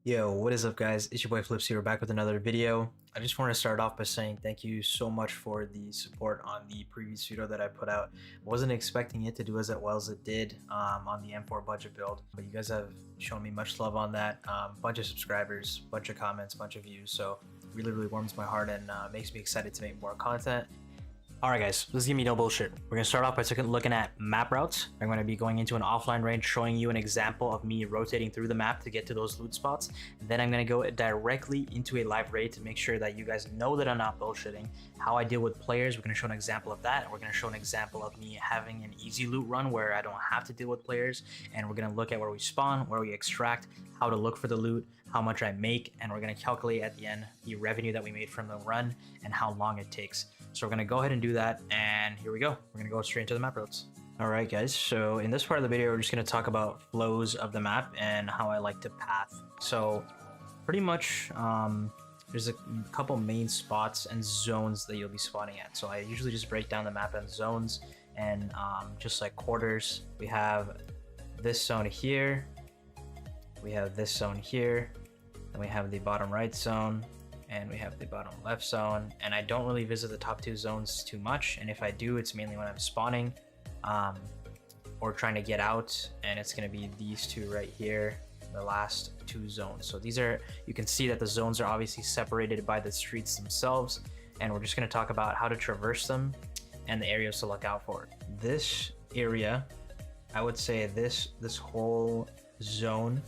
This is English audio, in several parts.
Yo, what is up guys? It's your boy Flips here, back with another video. I just want to start off by saying thank you so much for the support on the previous video that I put out. Wasn't expecting it to do as well as it did on the M4 budget build, but you guys have shown me much love on that. Bunch of subscribers, bunch of comments, bunch of views, so really warms my heart and makes me excited to make more content. Alright guys, let's give me no bullshit. We're going to start off by looking at map routes. I'm going to be going into an offline range, showing you an example of me rotating through the map to get to those loot spots. Then I'm going to go directly into a live raid to make sure that you guys know that I'm not bullshitting. How I deal with players, we're going to show an example of that. We're going to show an example of me having an easy loot run where I don't have to deal with players. And we're going to look at where we spawn, where we extract, how to look for the loot, how much I make, and we're going to calculate at the end the revenue that we made from the run and how long it takes. So we're going to go ahead and do that, and here we go. We're going to go straight into the map routes. Alright guys, so in this part of the video, we're just going to talk about flows of the map and how I like to path. So pretty much, there's a couple main spots and zones that you'll be spawning at. So I usually just break down the map in zones and just like quarters. We have this zone here, we have this zone here, and we have the bottom right zone, and we have the bottom left zone. And I don't really visit the top two zones too much, and if I do, it's mainly when I'm spawning or trying to get out, and it's going to be these two right here, the last two zones. So these are, you can see that the zones are obviously separated by the streets themselves, and we're just going to talk about how to traverse them and the areas to look out for. This area, I would say this whole zone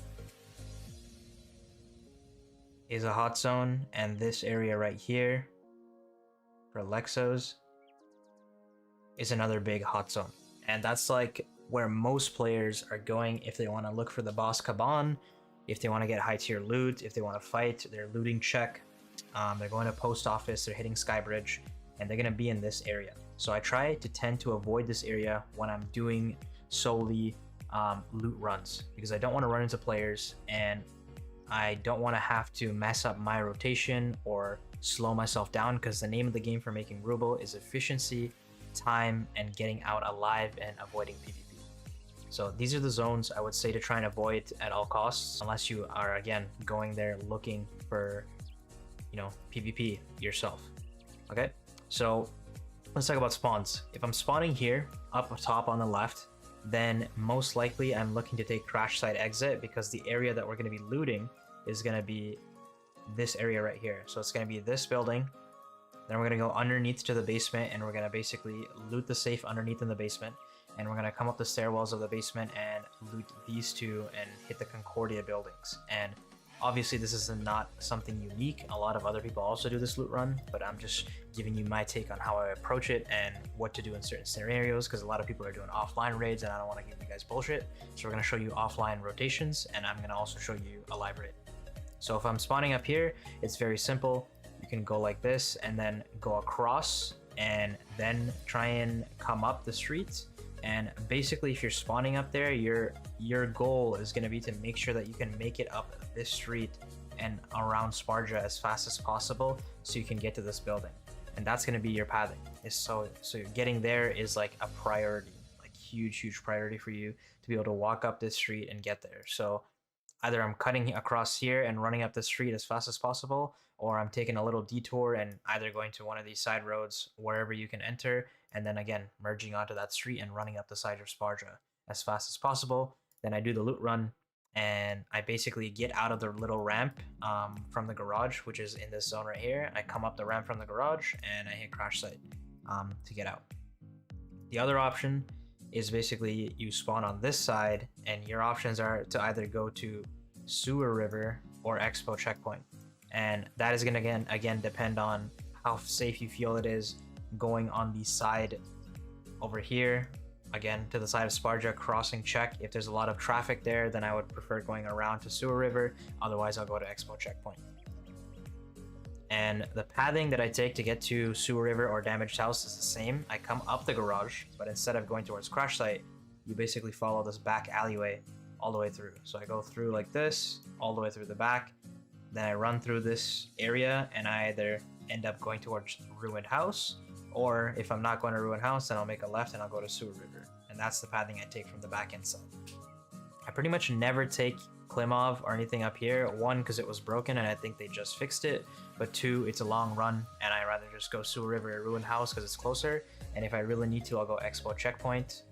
is a hot zone, and this area right here for Lexos is another big hot zone. And that's like where most players are going if they want to look for the boss Kaban, if they want to get high tier loot, if they want to fight, they're looting check, they're going to post office, they're hitting Skybridge, and they're going to be in this area. So I try to tend to avoid this area when I'm doing solely loot runs, because I don't want to run into players, and I don't want to have to mess up my rotation or slow myself down, because the name of the game for making ruble is efficiency, time, and getting out alive and avoiding PvP. So these are the zones I would say to try and avoid at all costs, unless you are, again, going there looking for, you know, PvP yourself. Okay, so let's talk about spawns. If I'm spawning here up top on the left, then most likely I'm looking to take crash site exit, because the area that we're going to be looting is going to be this area right here. So it's going to be this building, then we're going to go underneath to the basement, and we're going to basically loot the safe underneath in the basement, and we're going to come up the stairwells of the basement and loot these two and hit the Concordia buildings. And obviously this is not something unique, a lot of other people also do this loot run, but I'm just giving you my take on how I approach it and what to do in certain scenarios, because a lot of people are doing offline raids and I don't want to give you guys bullshit. So we're going to show you offline rotations, and I'm going to also show you a live raid. So if I'm spawning up here, it's very simple. You can go like this and then go across and then try and come up the street. And basically, if you're spawning up there, your goal is going to be to make sure that you can make it up this street and around Sparja as fast as possible, so you can get to this building. And that's going to be your pathing. So getting there is like a priority, like huge priority for you to be able to walk up this street and get there. So either I'm cutting across here and running up the street as fast as possible, or I'm taking a little detour and either going to one of these side roads wherever you can enter, and then again merging onto that street and running up the side of Sparja as fast as possible. Then I do the loot run, and I basically get out of the little ramp from the garage, which is in this zone right here. I come up the ramp from the garage and I hit crash site to get out. The other option is basically you spawn on this side, and your options are to either go to Sewer River or Expo Checkpoint. And that is going to again depend on how safe you feel it is going on the side over here, again to the side of Sparja, crossing check. If there's a lot of traffic there, then I would prefer going around to Sewer River. Otherwise, I'll go to Expo Checkpoint. And the pathing that I take to get to Sewer River or Damaged House is the same. I come up the garage, but instead of going towards crash site, you basically follow this back alleyway all the way through. So I go through like this, all the way through the back. Then I run through this area, and I either end up going towards Ruined House, or if I'm not going to Ruined House, then I'll make a left and I'll go to Sewer River. And that's the pathing I take from the back end side. I pretty much never take Klimov or anything up here. One, because it was broken and I think they just fixed it, but two, it's a long run and I'd rather just go Sewer River or Ruined House because it's closer, and if I really need to, I'll go Expo Checkpoint.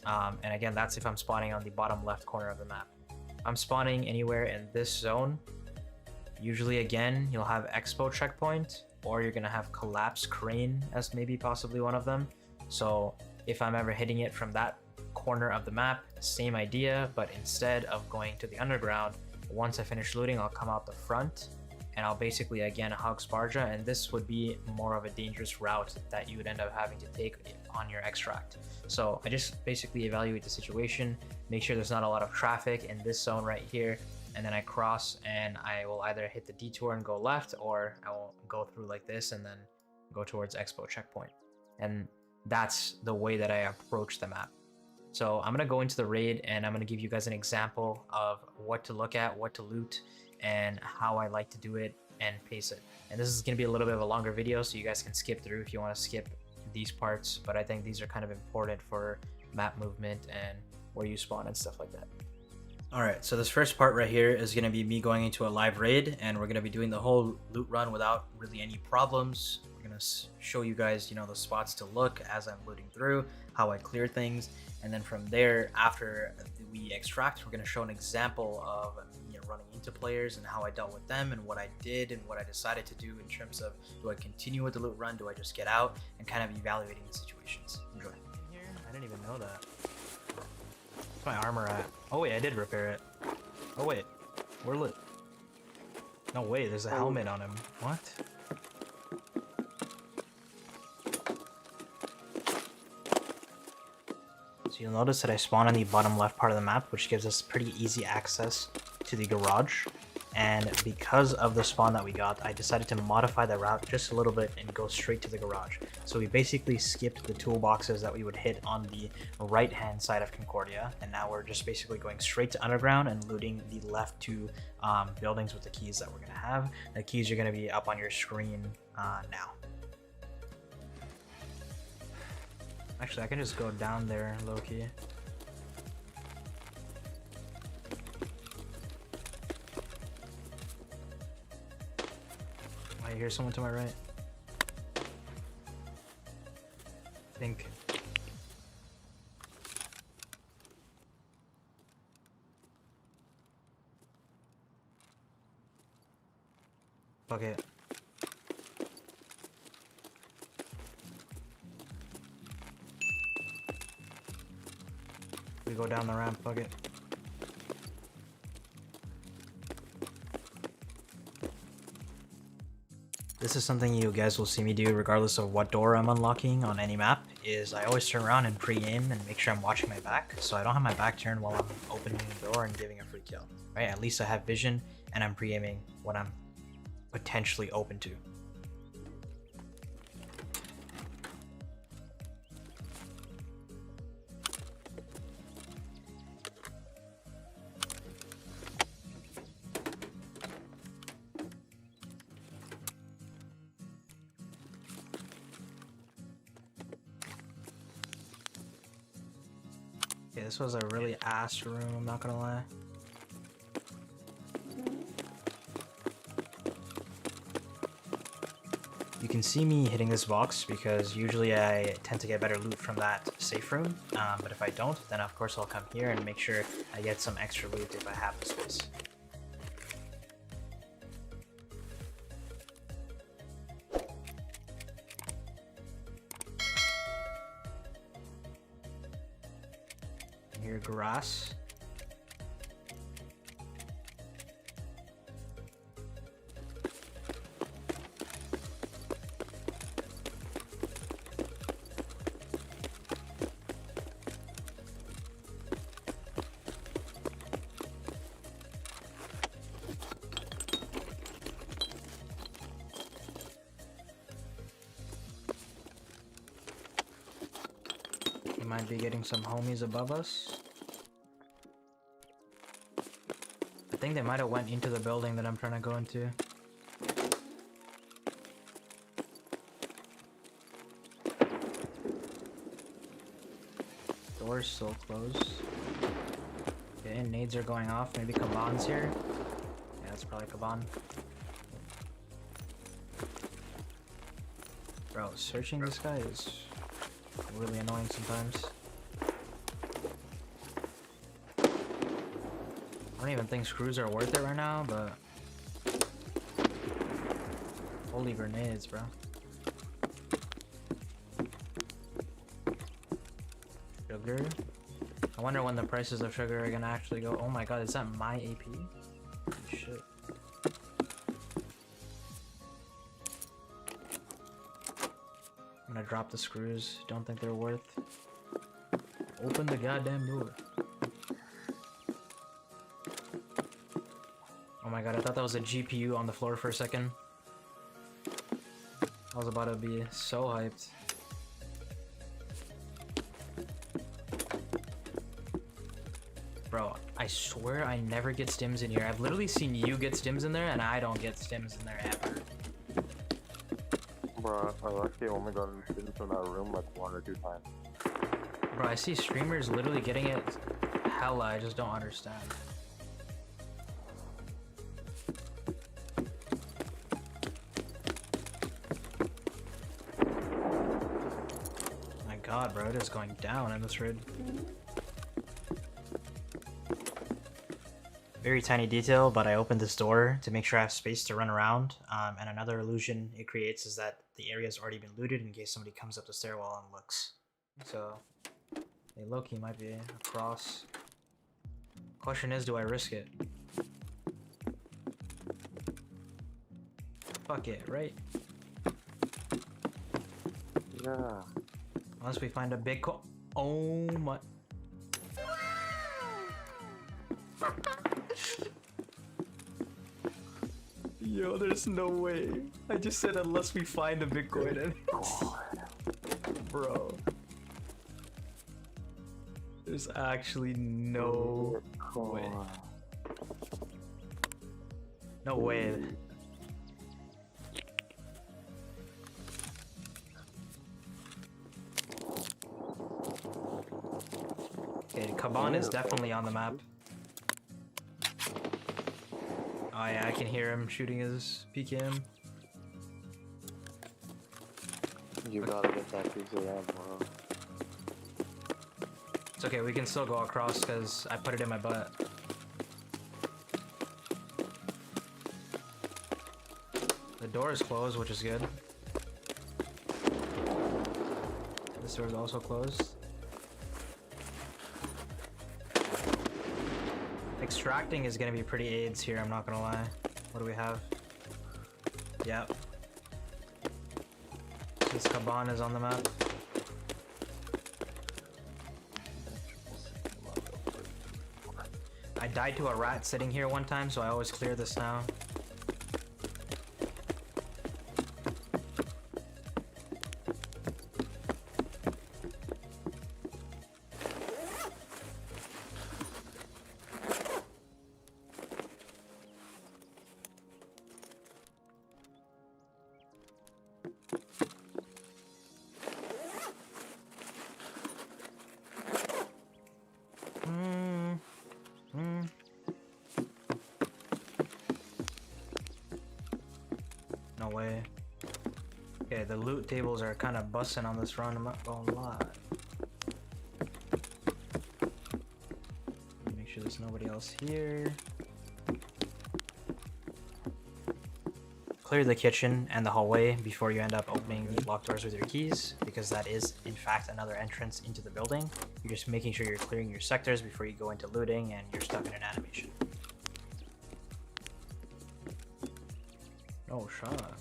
And again, that's if I'm spawning on the bottom left corner of the map. I'm spawning anywhere in this zone. Usually, again, you'll have Expo Checkpoint, or you're gonna have Collapse Crane as maybe possibly one of them. So if I'm ever hitting it from that corner of the map, same idea, but instead of going to the underground, once I finish looting, I'll come out the front and I'll basically again hug Sparja, and this would be more of a dangerous route that you would end up having to take on your extract. So I just basically evaluate the situation, make sure there's not a lot of traffic in this zone right here, and then I cross and I will either hit the detour and go left, or I will go through like this and then go towards Expo Checkpoint. And that's the way that I approach the map. So I'm going to go into the raid and I'm going to give you guys an example of what to look at, what to loot, and how I like to do it and pace it. And this is going to be a little bit of a longer video, so you guys can skip through if you want to skip these parts, but I think these are kind of important for map movement and where you spawn and stuff like that. Alright, so this first part right here is going to be me going into a live raid, and we're going to be doing the whole loot run without really any problems. We're going to show you guys, the spots to look as I'm looting through, how I clear things, and then from there, after we extract, we're going to show an example of me running into players and how I dealt with them and what I did and what I decided to do in terms of, do I continue with the loot run, do I just get out, and kind of evaluating the situations. Enjoy. Here? I didn't even know that. Where's my armor at? Oh wait, I did repair it. Oh wait, we're lit. No way, there's a helmet on him. What? So you'll notice that I spawn on the bottom left part of the map, which gives us pretty easy access to the garage. And because of the spawn that we got, I decided to modify the route just a little bit and go straight to the garage. So we basically skipped the toolboxes that we would hit on the right hand side of Concordia, and now we're just basically going straight to underground and looting the left two buildings with the keys that we're going to have. The keys are going to be up on your screen now. Actually, I can just go down there low-key. I hear someone to my right. I think. Fuck it. We go down the ramp, fuck it. This is something you guys will see me do regardless of what door I'm unlocking on any map, is I always turn around and pre-aim and make sure I'm watching my back, so I don't have my back turned while I'm opening the door and giving a free kill. Right? At least I have vision and I'm pre-aiming what I'm potentially open to. Okay, this was a really ass room, I'm not gonna lie. You can see me hitting this box because usually I tend to get better loot from that safe room, but if I don't, then of course I'll come here and make sure I get some extra loot if I have the space. Here, grass. We might be getting some homies above us. I think they might have went into the building that I'm trying to go into. Door's still closed. Okay, nades are going off. Maybe Kaban's here. Yeah, that's probably Kaban. Bro, searching this guy is really annoying sometimes. I don't even think screws are worth it right now, but holy grenades, bro. Sugar. I wonder when the prices of sugar are gonna actually go. Oh my god, is that my AP? Holy shit. I'm gonna drop the screws. Don't think they're worth. Open the goddamn door. Oh my god, I thought that was a GPU on the floor for a second. I was about to be so hyped. Bro, I swear I never get stims in here. I've literally seen you get stims in there and I don't get stims in there ever. Bro, I actually only got stims from that room like 1 or 2 times. Bro, I see streamers literally getting it hella, I just don't understand. My god, bro, it is going down in this rig. Very tiny detail, but I opened this door to make sure I have space to run around. And another illusion it creates is that the area's already been looted in case somebody comes up the stairwell and looks. So, hey, low-key might be across. Question is, do I risk it? Fuck it, right? Yeah. Unless we find a big oh my... Yo, there's no way. I just said unless we find a Bitcoin and bro. There's actually no way. No way. Okay, Kaban is definitely on the map. Oh yeah, I can hear him shooting his PKM. You gotta get that piece of that, bro. It's okay, we can still go across because I put it in my butt. The door is closed, which is good. This door is also closed. Extracting is gonna be pretty AIDS here, I'm not gonna lie. What do we have? Yep. This Kaban is on the map. I died to a rat sitting here one time, so I always clear this now. No way. Okay, the loot tables are kind of busting on this run, I'm not gonna lie. Make sure there's nobody else here. Clear the kitchen and the hallway before you end up opening the locked doors with your keys, because that is in fact another entrance into the building. You're just making sure you're clearing your sectors before you go into looting and you're stuck in an animation. No shot.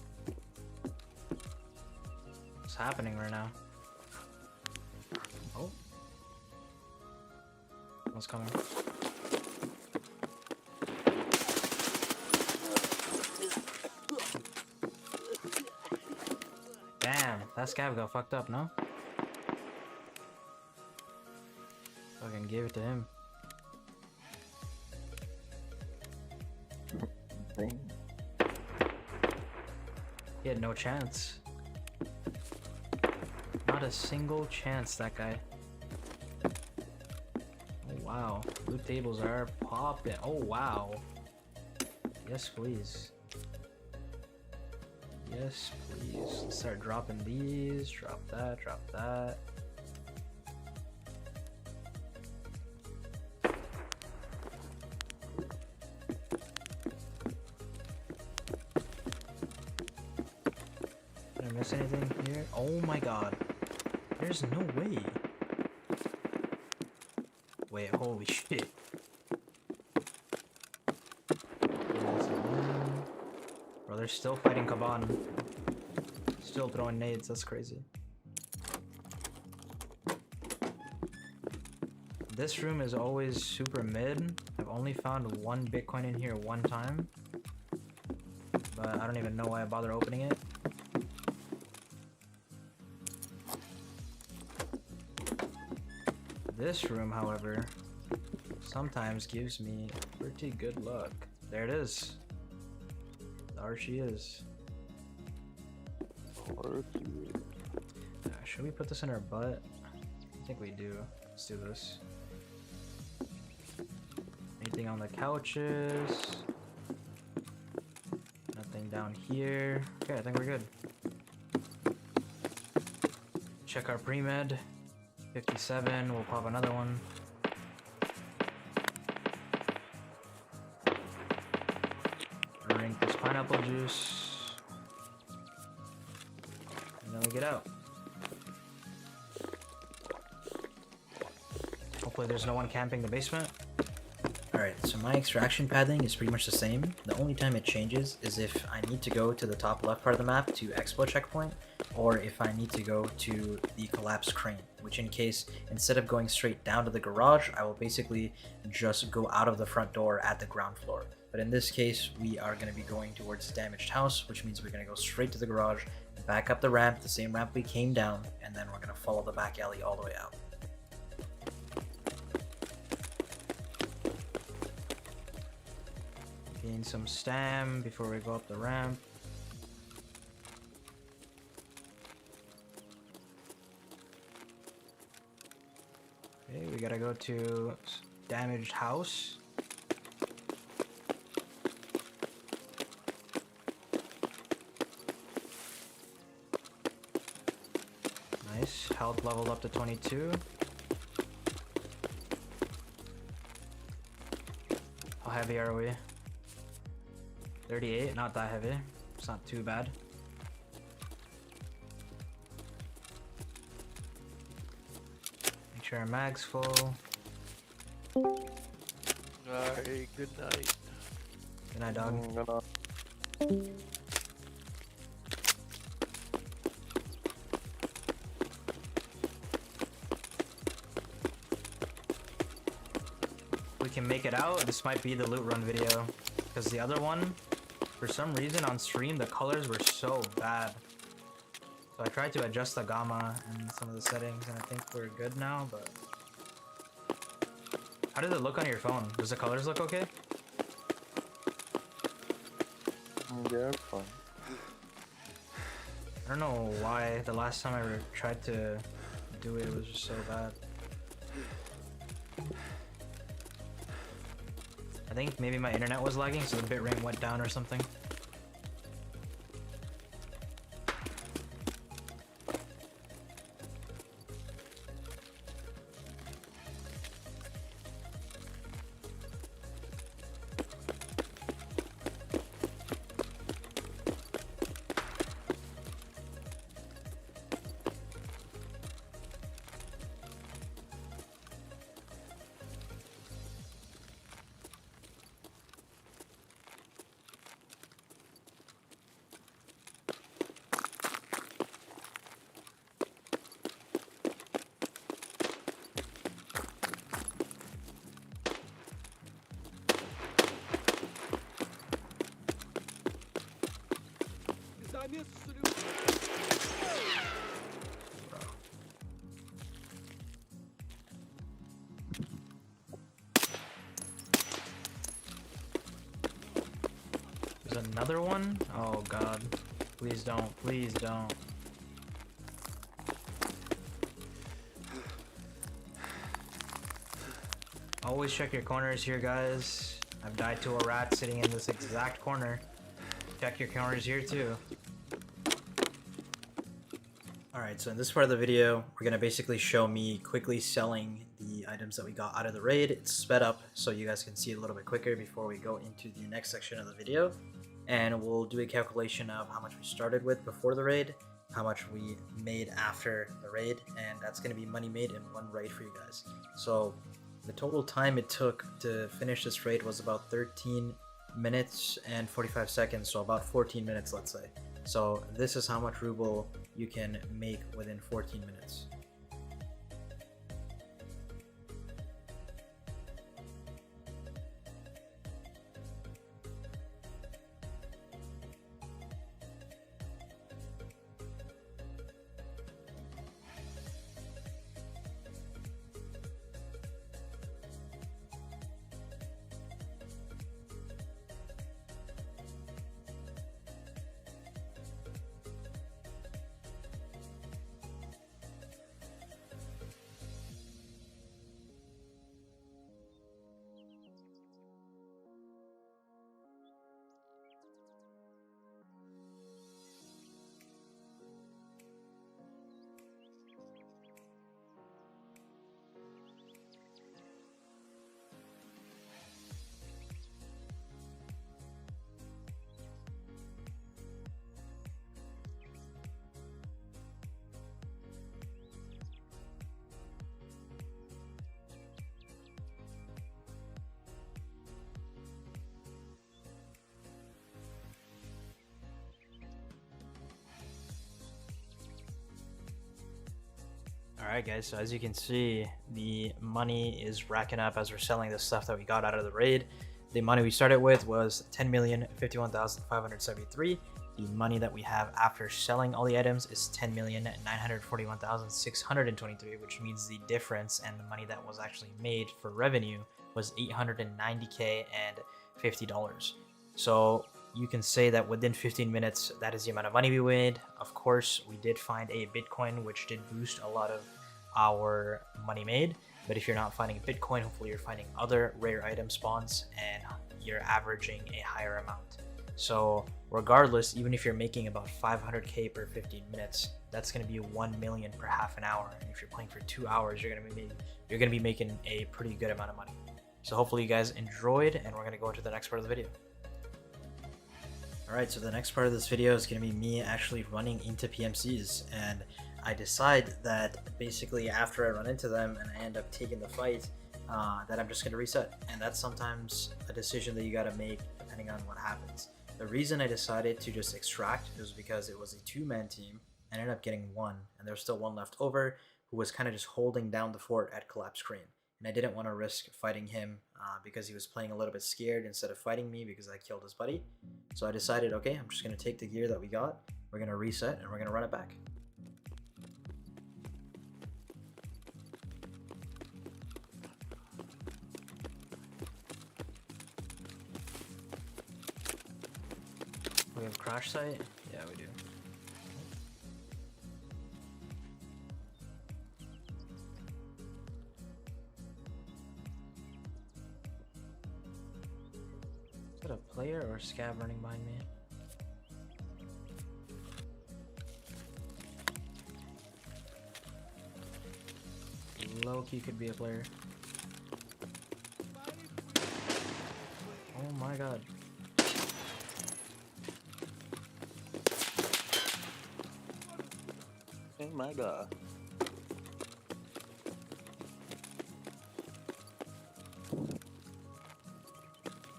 What's happening right now? Oh. What's coming? Damn, that scab got fucked up, no? Fucking give it to him. Dang. He had no chance. Not a single chance, that guy. Oh wow. wow. Loot tables are popping. Oh, wow. Yes, please. Yes, please. Let's start dropping these. Drop that, drop that. Did I miss anything here? Oh my god. There's no way. Wait, holy shit. Bro, they're still fighting Kaban. Still throwing nades, that's crazy. This room is always super mid. I've only found one Bitcoin in here one time. But I don't even know why I bother opening it. This room, however, sometimes gives me pretty good luck. There it is. There she is. Should we put this in our butt? I think we do. Let's do this. Anything on the couches? Nothing down here. Okay, I think we're good. Check our pre-med. 57, we'll pop another one. Drink this pineapple juice. And then we get out. Hopefully there's no one camping the basement. Alright, so my extraction pathing is pretty much the same. The only time it changes is if I need to go to the top left part of the map to Expo checkpoint, or if I need to go to the collapsed crane, which in case, instead of going straight down to the garage, I will basically just go out of the front door at the ground floor. But in this case, we are going to be going towards the damaged house, which means we're going to go straight to the garage, back up the ramp, the same ramp we came down, and then we're going to follow the back alley all the way out. Gain some stam before we go up the ramp. Okay, we gotta go to damaged house. Nice, health leveled up to 22. How heavy are we? 38, not that heavy. It's not too bad. Make sure our mag's full. Alright, good night. Good night, dog. We can make it out. This might be the loot run video. Because the other one, for some reason on stream, the colors were so bad. So I tried to adjust the gamma and some of the settings, and I think we're good now, but... How does it look on your phone? Does the colors look okay? Yeah, it's fine. I don't know why the last time I tried to do it, it was just so bad. I think maybe my internet was lagging, so the bitrate went down or something. There's another one? Oh god. Please don't. Please don't. Always check your corners here, guys. I've died to a rat sitting in this exact corner. Check your corners here too. Alright, so in this part of the video, we're going to basically show me quickly selling the items that we got out of the raid. It's sped up so you guys can see it a little bit quicker before we go into the next section of the video. And we'll do a calculation of how much we started with before the raid, how much we made after the raid, and that's going to be money made in one raid for you guys. So the total time it took to finish this raid was about 13 minutes and 45 seconds, so about 14 minutes, let's say. So this is how much ruble you can make within 14 minutes. Alright guys, so as you can see, the money is racking up as we're selling the stuff that we got out of the raid. The money we started with was 10,051,573. The money that we have after selling all the items is 10,941,623, which means the difference and the money that was actually made for revenue was 890k and $50. So you can say that within 15 minutes, that is the amount of money we made. Of course, we did find a Bitcoin, which did boost a lot of our money made. But if you're not finding Bitcoin, hopefully you're finding other rare item spawns and you're averaging a higher amount. So regardless, even if you're making about 500k per 15 minutes, that's going to be 1 million per half an hour. And if you're playing for 2 hours, you're going to be making a pretty good amount of money. So hopefully you guys enjoyed, and we're going to go into the next part of the video. Alright, so the next part of this video is going to be me actually running into PMCs, and I decide that basically after I run into them and I end up taking the fight, that I'm just going to reset. And that's sometimes a decision that you got to make depending on what happens. The reason I decided to just extract was because it was a two-man team. I ended up getting one, and there's still one left over who was kind of just holding down the fort at Collapse Crane. And I didn't want to risk fighting him because he was playing a little bit scared instead of fighting me because I killed his buddy. So I decided, okay, I'm just going to take the gear that we got, we're going to reset, and we're going to run it back. We have crash site? Yeah, we do. Is that a player or a scab running behind me? Low-key could be a player. Oh my god. Oh my god.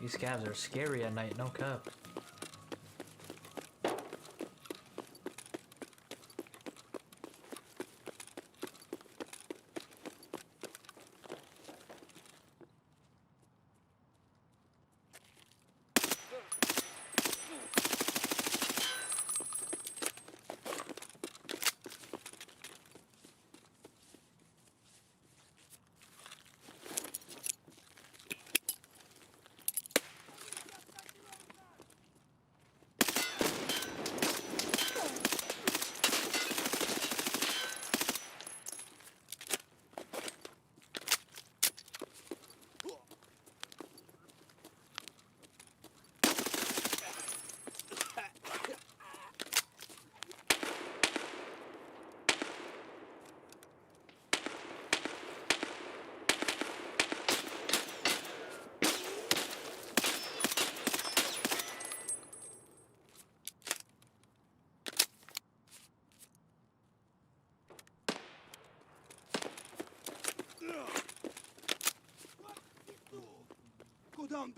These scabs are scary at night, no cap.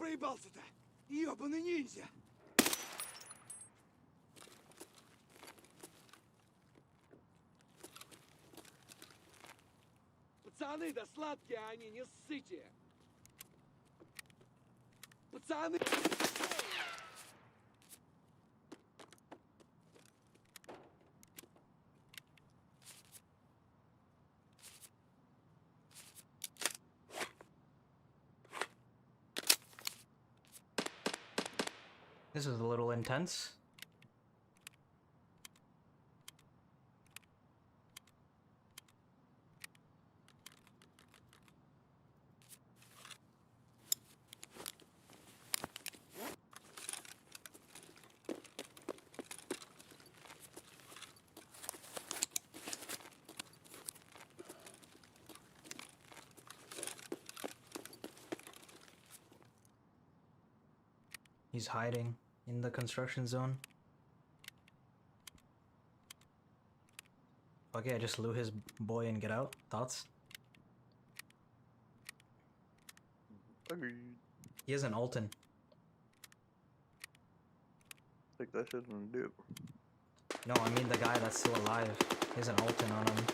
проебался-то? Ёбаный ниндзя! Пацаны, да сладкие они, не ссыте! Пацаны! This is a little intense. He's hiding in the construction zone. Okay, I just loot his boy and get out. Thoughts? Agreed. He has an Alton. Take that shit and do it. No, I mean the guy that's still alive. He has an Alton on him.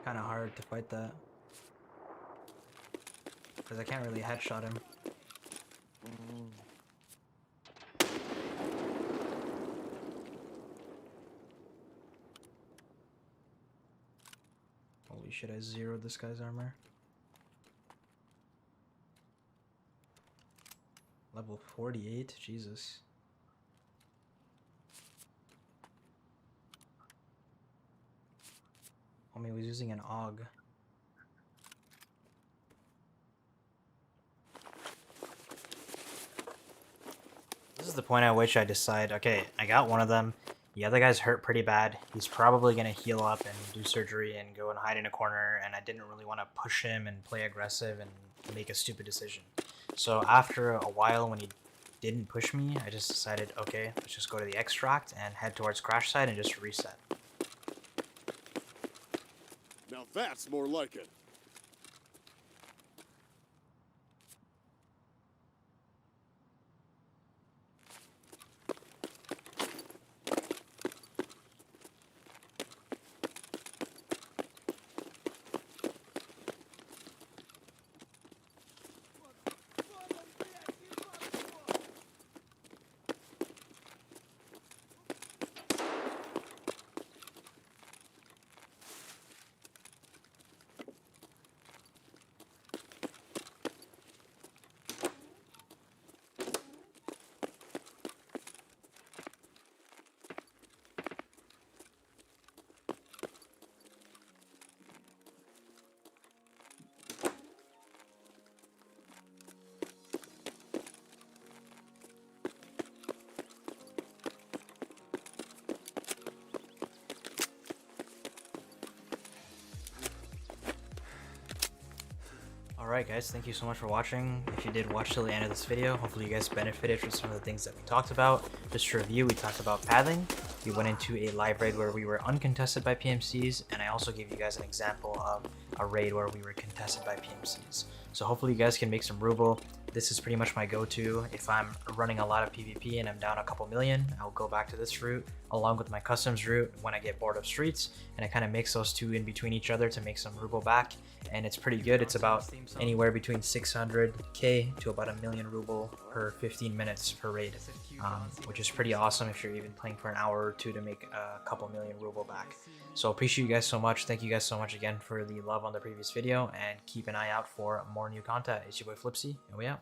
Kinda hard to fight that. Because I can't really headshot him. Holy shit, I zeroed this guy's armor. Level 48? Jesus. Homie was using an AUG. This is the point at which I decide, okay, I got one of them. The other guy's hurt pretty bad. He's probably going to heal up and do surgery and go and hide in a corner, and I didn't really want to push him and play aggressive and make a stupid decision. So after a while, when he didn't push me, I just decided, okay, let's just go to the extract and head towards crash site and just reset. Now that's more like it. Alright guys, thank you so much for watching. If you did watch till the end of this video, hopefully you guys benefited from some of the things that we talked about. Just to review, we talked about pathing. We went into a live raid where we were uncontested by PMCs, and I also gave you guys an example of a raid where we were contested by PMCs. So hopefully you guys can make some ruble. This is pretty much my go-to. If I'm running a lot of PvP and I'm down a couple million, I'll go back to this route along with my customs route when I get bored of streets, and I kind of mix those two in between each other to make some ruble back, and it's pretty good. It's about anywhere between 600k to about 1,000,000 ruble per 15 minutes per raid, which is pretty awesome if you're even playing for an hour or two to make a couple million ruble back. So appreciate you guys so much. Thank you guys so much again for the love on the previous video, and keep an eye out for more new content. It's your boy Flipsy, and we out.